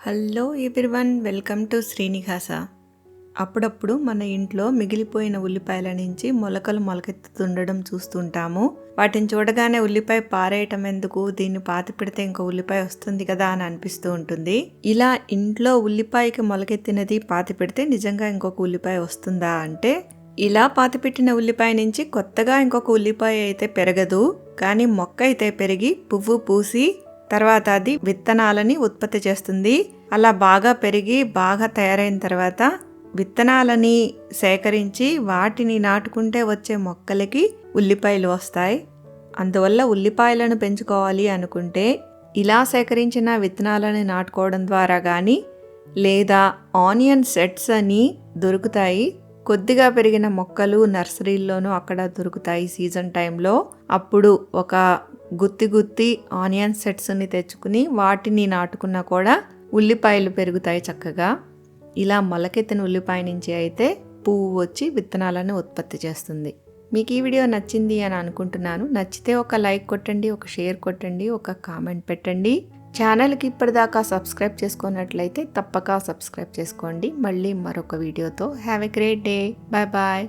Hello everyone, welcome to Srinivasa. అప్పుడప్పుడు మన ఇంట్లో మిగిలిపోయిన ఉల్లిపాయల నుంచి మొలకలు మొలకెత్తుతుండడం చూస్తుంటాము. వాటిని చూడగానే ఉల్లిపాయ పారేయటం ఎందుకు, దీన్ని పాతి పెడితే ఇంకో ఉల్లిపాయ వస్తుంది కదా అని అనిపిస్తూ ఉంటుంది. ఇలా ఇంట్లో ఉల్లిపాయకి మొలకెత్తినది పాతి పెడితే నిజంగా ఇంకొక ఉల్లిపాయ వస్తుందా అంటే, ఇలా పాతిపెట్టిన ఉల్లిపాయ నుంచి కొత్తగా ఇంకొక ఉల్లిపాయ అయితే పెరగదు, కానీ మొక్క అయితే పెరిగి పువ్వు పూసి తర్వాత అది విత్తనాలని ఉత్పత్తి చేస్తుంది. అలా బాగా పెరిగి బాగా తయారైన తర్వాత విత్తనాలని సేకరించి వాటిని నాటుకుంటే వచ్చే మొక్కలకి ఉల్లిపాయలు వస్తాయి. అందువల్ల ఉల్లిపాయలను పెంచుకోవాలి అనుకుంటే ఇలా సేకరించిన విత్తనాలని నాటుకోవడం ద్వారా కానీ, లేదా ఆనియన్ సెట్స్ అని దొరుకుతాయి. కొద్దిగా పెరిగిన మొక్కలు నర్సరీల్లోనూ అక్కడ దొరుకుతాయి సీజన్ టైంలో. అప్పుడు ఒక గుత్తి ఆనియన్ సెట్స్ని తెచ్చుకుని వాటిని నాటుకున్నా కూడా ఉల్లిపాయలు పెరుగుతాయి చక్కగా. ఇలా మొలకెత్తిన ఉల్లిపాయ నుంచి అయితే పువ్వు వచ్చి విత్తనాలను ఉత్పత్తి చేస్తుంది. మీకు ఈ వీడియో నచ్చింది అని అనుకుంటున్నాను. నచ్చితే ఒక లైక్ కొట్టండి, ఒక షేర్ కొట్టండి, ఒక కామెంట్ పెట్టండి. ఛానల్కి ఇప్పటిదాకా సబ్స్క్రైబ్ చేసుకున్నట్లయితే తప్పక సబ్స్క్రైబ్ చేసుకోండి. మళ్ళీ మరొక వీడియోతో have a great day. Bye bye.